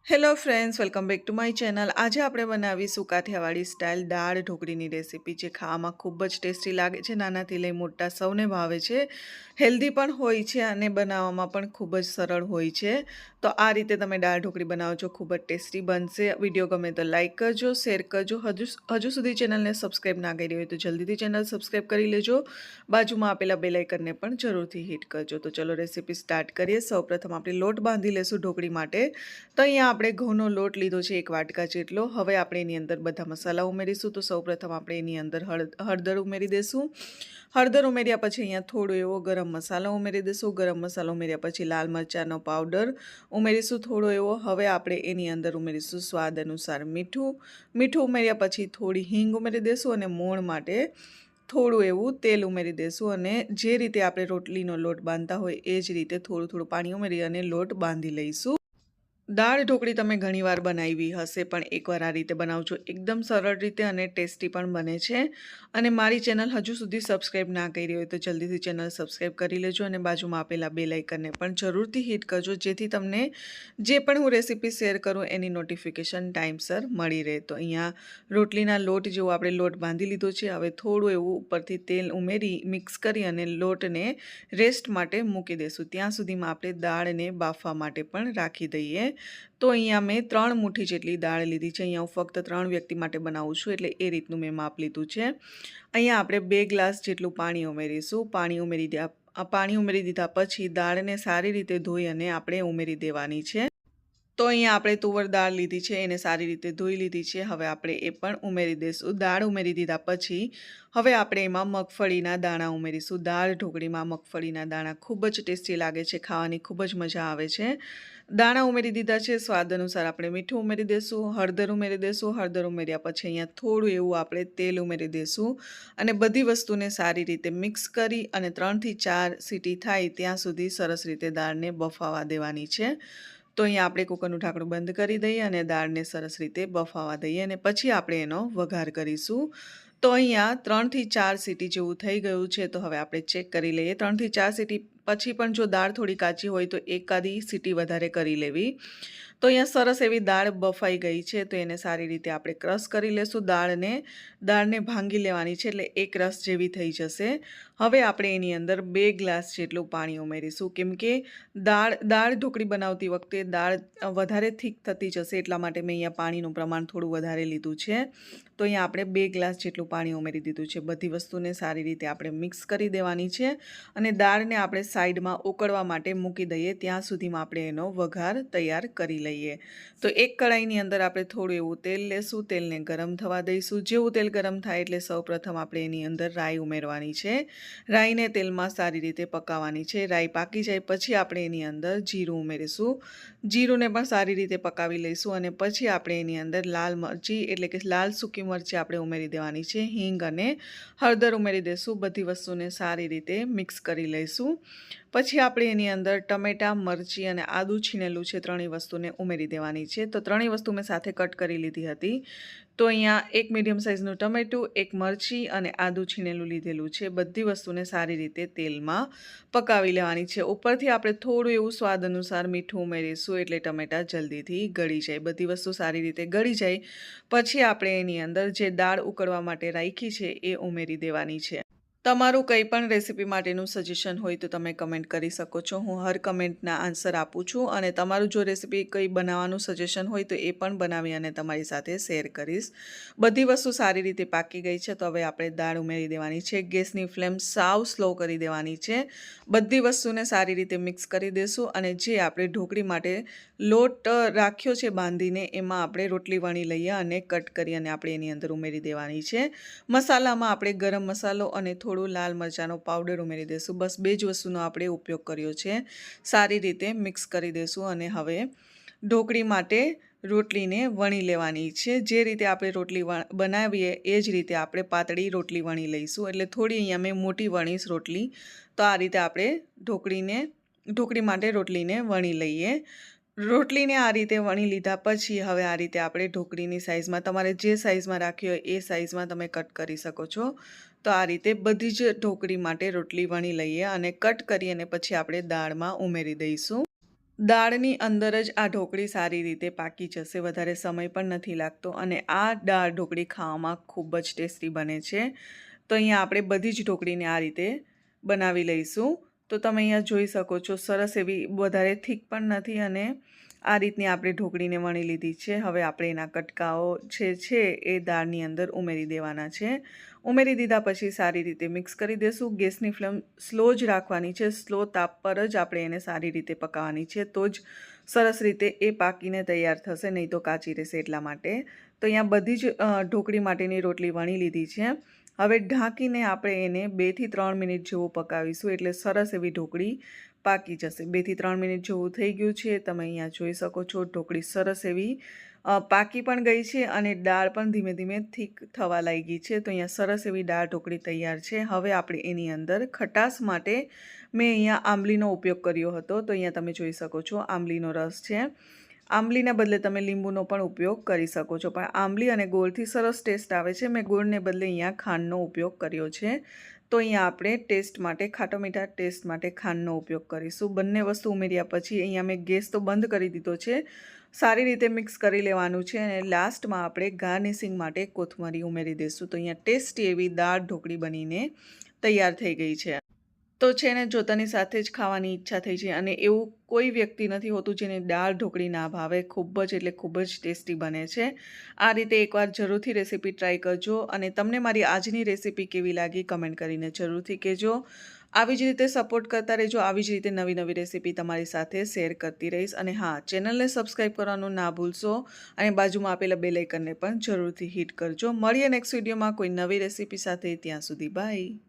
Hello friends, welcome back to my channel. આજે આપણે બનાવીશું કાઠિયાવાડી સ્ટાઇલ દાળ ઢોકળીની રેસીપી, જે ખાવામાં ખૂબ જ ટેસ્ટી લાગે છે। નાનાથી લઈ મોટા સૌને ભાવે છે, હેલ્ધી પણ હોય છે અને બનાવવામાં પણ ખૂબ જ સરળ હોય છે। તો આ રીતે તમે દાળ ઢોકળી બનાવજો, ખૂબ જ ટેસ્ટી બનશે। વિડીયો ગમે તો લાઇક કરજો, શેર કરજો। હજુ સુધી ચેનલને સબસ્ક્રાઈબ ના કરી હોય તો જલ્દીથી ચેનલ સબસ્ક્રાઈબ કરી લેજો। બાજુમાં આપેલા બેલ આઇકનને પણ જરૂરથી હિટ કરજો। તો ચલો રેસીપી સ્ટાર્ટ કરીએ। સૌપ્રથમ આપણે લોટ બાંધી લેશું ઢોકળી માટે। તો અહીંયા આપણે ઘઉંનો લોટ લીધો છે 1 વાટકા જેટલો। હવે આપણે એની અંદર બધા મસાલા ઉમેરીશું। તો સૌપ્રથમ આપણે એની અંદર હળદર ઉમેરી દઈશું। હળદર ઉમેર્યા પછી અહીંયા થોડો એવો ગરમ મસાલો ઉમેરી દઈશું। ગરમ મસાલો ઉમેર્યા પછી લાલ મરચાંનો પાવડર ઉમેરીશું થોડો એવો। હવે આપણે એની અંદર ઉમેરીશું સ્વાદ અનુસાર મીઠું। મીઠું ઉમેર્યા પછી થોડી હિંગ ઉમેરી દઈશું અને મોણ માટે થોડું એવું તેલ ઉમેરી દઈશું। અને જે રીતે આપણે રોટલીનો લોટ બાંધતા હોય એ જ રીતે થોડું થોડું પાણી ઉમેરી અને લોટ બાંધી લઈશું। દાળ ઢોકળી તમે ઘણીવાર બનાવી હશે, પણ એકવાર આ રીતે બનાવજો, એકદમ સરળ રીતે અને ટેસ્ટી પણ બને છે। અને મારી ચેનલ હજુ સુધી સબસ્ક્રાઈબ ના કરી હોય તો જલ્દીથી ચેનલ સબસ્ક્રાઈબ કરી લેજો અને બાજુમાં આપેલા બેલ આઇકનને પણ જરૂરથી હિટ કરજો, જેથી તમને જે પણ હું રેસીપી શેર કરું એની નોટિફિકેશન ટાઈમસર મળી રહે। તો અહીંયા રોટલીના લોટ જેવો આપણે લોટ બાંધી લીધો છે। હવે થોડું એવું ઉપરથી તેલ ઉમેરી મિક્સ કરી અને લોટને રેસ્ટ માટે મૂકી દઈશું। ત્યાં સુધીમાં આપણે દાળને બાફવા માટે પણ રાખી દઈએ। તો અહીંયા મેં 3 મુઠ્ઠી જેટલી દાળ લીધી છે। અહીંયા હું ફક્ત 3 વ્યક્તિ માટે બનાવું છું, એટલે એ રીતનું મેં માપ લીધું છે। અહીંયા આપણે 2 ગ્લાસ જેટલું પાણી ઉમેરીશું। પાણી ઉમેરી દીધા પછી દાળને સારી રીતે ધોઈ અને આપણે ઉમેરી દેવાની છે। તો અહીંયા આપણે તુવર દાળ લીધી છે, એને સારી રીતે ધોઈ લીધી છે। હવે આપણે એ પણ ઉમેરી દઈશું। દાળ ઉમેરી દીધા પછી હવે આપણે એમાં મગફળીના દાણા ઉમેરીશું। દાળ ઢોકળીમાં મગફળીના દાણા ખૂબ જ ટેસ્ટી લાગે છે, ખાવાની ખૂબ જ મજા આવે છે। દાણા ઉમેરી દીધા છે। સ્વાદ અનુસાર આપણે મીઠું ઉમેરી દઈશું, હળદર ઉમેરી દઈશું। હળદર ઉમેર્યા પછી અહીંયા થોડું એવું આપણે તેલ ઉમેરી દઈશું અને બધી વસ્તુને સારી રીતે મિક્સ કરી અને 3 થી 4 સીટી થાય ત્યાં સુધી સરસ રીતે દાળને બફાવા દેવાની છે। તો અહીંયા આપણે કુકરનું ઢાંકણું બંધ કરી દઈએ અને દાળને સરસ રીતે બફાવા દઈએ અને પછી આપણે એનો વઘાર કરીશું। તો અહીંયા 3 થી 4 સીટી જેવું થઈ ગયું છે। તો હવે આપણે ચેક કરી લઈએ। 3 થી 4 સીટી પછી પણ જો દાળ થોડી કાચી હોય તો એકાદી સીટી વધારે કરી લેવી। તો અહીંયા સરસ એવી દાળ બફાઈ ગઈ છે, તો એને સારી રીતે આપણે ક્રશ કરી લેશું। દાળને ભાંગી લેવાની છે, એટલે એક રસ જેવી થઈ જશે। હવે આપણે એની અંદર 2 ગ્લાસ જેટલું પાણી ઉમેરીશું, કેમ કે દાળ ઢોકળી બનાવતી વખતે દાળ વધારે થીક થતી જશે, એટલા માટે મેં અહીંયા પાણીનું પ્રમાણ થોડું વધારે લીધું છે। તો અહીંયા આપણે 2 ગ્લાસ જેટલું પાણી ઉમેરી દીધું છે। બધી વસ્તુને સારી રીતે આપણે મિક્સ કરી દેવાની છે અને દાળને આપણે સાઈડમાં ઉકળવા માટે મૂકી દઈએ, ત્યાં સુધીમાં આપણે એનો વઘાર તૈયાર કરી લઈએ। તો એક કડાઈની અંદર આપણે થોડું એવું તેલ લેશું, તેલને ગરમ થવા દઈશું। જેવું તેલ ગરમ થાય એટલે સૌપ્રથમ આપણે એની અંદર રાઈ ઉમેરવાની છે। રાઈને તેલમાં સારી રીતે પકાવવાની છે। રાઈ પાકી જાય પછી આપણે એની અંદર જીરું ઉમેરીશું। જીરુંને પણ સારી રીતે પકાવી લઈશું અને પછી આપણે એની અંદર લાલ મરચી એટલે કે લાલ સૂકી મરચી આપણે ઉમેરી દેવાની છે। હિંગ અને હળદર ઉમેરી દઈશું। બધી વસ્તુને સારી રીતે મિક્સ કરી લઈશું। પછી આપણે એની અંદર ટમેટાં, મરચી અને આદું છીણેલું છે, ત્રણેય વસ્તુને ઉમેરી દેવાની છે। તો ત્રણેય વસ્તુ મેં સાથે કટ કરી લીધી હતી। તો અહીંયા એક મીડિયમ સાઇઝનું ટમેટું, એક મરચી અને આદું છીણેલું લીધેલું છે। બધી વસ્તુને સારી રીતે તેલમાં પકાવી લેવાની છે। ઉપરથી આપણે થોડું એવું સ્વાદ અનુસાર મીઠું ઉમેરીશું, એટલે ટમેટાં જલ્દીથી ગળી જાય। બધી વસ્તુ સારી રીતે ગળી જાય પછી આપણે એની અંદર જે દાળ ઉકળવા માટે રાખી છે એ ઉમેરી દેવાની છે। તમારું કંઈ પણ રેસીપી માટેનું સજેશન હોય તો તમે કમેન્ટ કરી શકો છો। હું હર કમેન્ટના આન્સર આપું છું અને તમારું જો રેસીપી કંઈ બનાવવાનું સજેશન હોય તો એ પણ બનાવી અને તમારી સાથે શેર કરીશ। બધી વસ્તુ સારી રીતે પાકી ગઈ છે, તો હવે આપણે દાળ ઉમેરી દેવાની છે। ગેસની ફ્લેમ સાવ સ્લો કરી દેવાની છે। બધી વસ્તુને સારી રીતે મિક્સ કરી દઈશું અને જે આપણે ઢોકળી માટે લોટ રાખ્યો છે બાંધીને, એમાં આપણે રોટલી વણી લઈએ અને કટ કરી અને આપણે એની અંદર ઉમેરી દેવાની છે। મસાલામાં આપણે ગરમ મસાલો અને થોડું લાલ મરચાંનો પાવડર ઉમેરી દઈશું। બસ 2 જ વસ્તુનો આપણે ઉપયોગ કર્યો છે। સારી રીતે મિક્સ કરી દઈશું અને હવે ઢોકળી માટે રોટલીને વણી લેવાની છે। જે રીતે આપણે રોટલી બનાવીએ એ જ રીતે આપણે પાતળી રોટલી વણી લઈશું। એટલે થોડી અહીંયા મેં મોટી વણીશ રોટલી। તો આ રીતે આપણે ઢોકળી માટે રોટલીને વણી લઈએ। રોટલીને આ રીતે વણી લીધા પછી હવે આ રીતે આપણે ઢોકળીની સાઇઝમાં, તમારે જે સાઇઝમાં રાખી હોય એ સાઇઝમાં તમે કટ કરી શકો છો। તો આ રીતે બધી જ ઢોકળી માટે રોટલી વણી લઈએ અને કટ કરી અને પછી આપણે દાળમાં ઉમેરી દઈશું। દાળની અંદર જ આ ઢોકળી સારી રીતે પાકી જશે, વધારે સમય પણ નથી લાગતો અને આ દાળ ઢોકળી ખાવામાં ખૂબ જ ટેસ્ટી બને છે. તો અહીંયા આપણે બધી જ ઢોકળીને આ રીતે બનાવી લઈશું. તો તમે અહીંયા જોઈ શકો છો, સરસ એવી, વધારે થીક પણ નથી અને આ રીતની આપણે ઢોકળીને વણી લીધી છે. હવે આપણે એના કટકાઓ છે એ દાળની અંદર ઉમેરી દેવાના છે. ઉમેરી દીધા પછી સારી રીતે મિક્સ કરી દઈશું. ગેસની ફ્લેમ સ્લો જ રાખવાની છે. સ્લો તાપ પર જ આપણે એને સારી રીતે પકાવવાની છે, તો જ સરસ રીતે એ પાકીને તૈયાર થશે, નહીં તો કાચી રહેશે એટલા માટે. તો અહીંયા બધી જ ઢોકળી માટેની રોટલી વણી લીધી છે. હવે ઢાંકીને આપણે એને 2 થી 3 મિનિટ જેવું પકાવીશું, એટલે સરસ એવી ઢોકળી પાકી જશે. 2 થી 3 મિનિટ જેવું થઈ ગયું છે. તમે અહીંયા જોઈ શકો છો, ઢોકળી સરસ એવી પાકી પણ ગઈ છે અને દાળ પણ ધીમે ધીમે થીક થવા લાગી છે. તો અહીંયા સરસ એવી દાળ ઢોકળી તૈયાર છે. હવે આપણે એની અંદર ખટાશ માટે મેં અહીંયા આંબલીનો ઉપયોગ કર્યો હતો. તો અહીંયા તમે જોઈ શકો છો, આંબલીનો રસ છે. આંબલીના બદલે તમે લીંબુનો પણ ઉપયોગ કરી શકો છો, પણ આંબલી અને ગોળથી સરસ ટેસ્ટ આવે છે. મેં ગોળને બદલે અહીંયા ખાંડનો ઉપયોગ કર્યો છે. તો અહીંયા આપણે ટેસ્ટ માટે, ખાટો મીઠા ટેસ્ટ માટે ખાંડનો ઉપયોગ કરીશું. બંને વસ્તુ ઉમેર્યા પછી અહીંયા મેં ગેસ તો બંધ કરી દીધો છે. સારી રીતે મિક્સ કરી લેવાનું છે અને લાસ્ટમાં આપણે ગાર્નિશિંગ માટે કોથમરી ઉમેરી દઈશું. તો અહીંયા ટેસ્ટી એવી દાળ ઢોકળી બનીને તૈયાર થઈ ગઈ છે. તો છે ને, જોતાની સાથે જ ખાવાની ઈચ્છા થઈ છે અને એવું કોઈ વ્યક્તિ નથી હોતું જેને દાળ ઢોકળી ના ભાવે. ખૂબ જ એટલે ખૂબ જ ટેસ્ટી બને છે. આ રીતે એકવાર જરૂરથી રેસીપી ટ્રાય કરજો અને તમને મારી આજની રેસીપી કેવી લાગી કમેન્ટ કરીને જરૂરથી કહેજો. આવી જ રીતે સપોર્ટ કરતા રહેજો. આવી જ રીતે નવી નવી રેસીપી તમારી સાથે શેર કરતી રહીશ. અને હા, ચેનલને સબસ્ક્રાઈબ કરવાનું ના ભૂલશો અને બાજુમાં આપેલા બેલ આઇકનને પણ જરૂરથી હિટ કરજો. મળીએ નેક્સ્ટ વિડીયોમાં કોઈ નવી રેસીપી સાથે. ત્યાં સુધી બાય.